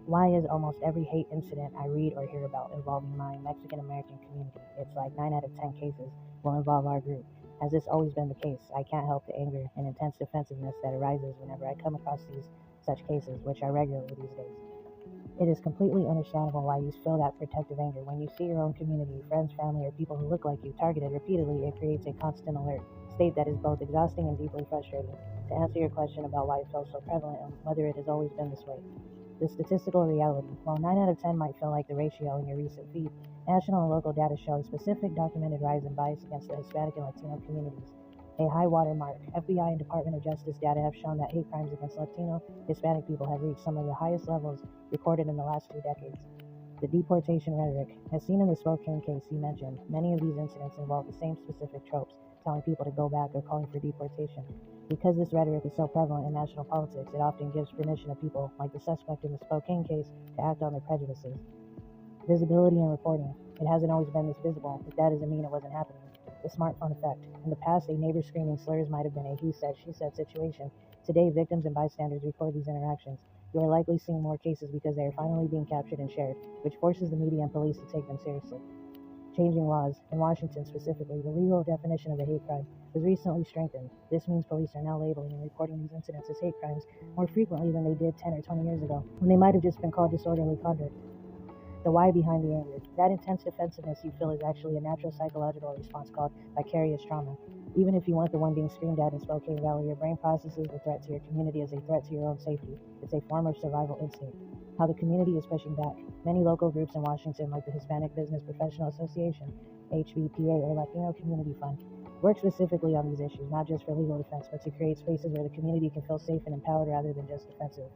Why is almost every hate incident I read or hear about involving my Mexican American community? It's like 9 out of 10 cases will involve our group. Has this always been the case? I can't help the anger and intense defensiveness that arises whenever I come across such cases, which are regular these days. It is completely understandable why you feel that protective anger. When you see your own community, friends, family, or people who look like you targeted repeatedly, it creates a constant alert state that is both exhausting and deeply frustrating. To answer your question about why it feels so prevalent and whether it has always been this way, the statistical reality. While 9 out of 10 might feel like the ratio in your recent feed, national and local data show a specific documented rise in bias against the Hispanic and Latino communities. A high watermark. FBI and Department of Justice data have shown that hate crimes against Latino, Hispanic people have reached some of the highest levels recorded in the last 2 decades. The deportation rhetoric. As seen in the Spokane case you mentioned, many of these incidents involve the same specific tropes, telling people to go back or calling for deportation. Because this rhetoric is so prevalent in national politics, it often gives permission to people, like the suspect in the Spokane case, to act on their prejudices. Visibility and reporting. It hasn't always been this visible, but that doesn't mean it wasn't happening. The smartphone effect. In the past, a neighbor screaming slurs might have been a he said, she said situation. Today, victims and bystanders record these interactions. You are likely seeing more cases because they are finally being captured and shared, which forces the media and police to take them seriously. Changing laws. In Washington specifically, the legal definition of a hate crime was recently strengthened. This means police are now labeling and reporting these incidents as hate crimes more frequently than they did 10 or 20 years ago, when they might have just been called disorderly conduct. The why behind the anger. That intense defensiveness you feel is actually a natural psychological response called vicarious trauma. Even if you weren't the one being screamed at in Spokane Valley, your brain processes the threat to your community as a threat to your own safety. It's a form of survival instinct. How the community is pushing back. Many local groups in Washington, like the Hispanic Business Professional Association, HBPA, or Latino Community Fund, work specifically on these issues, not just for legal defense, but to create spaces where the community can feel safe and empowered rather than just defensive.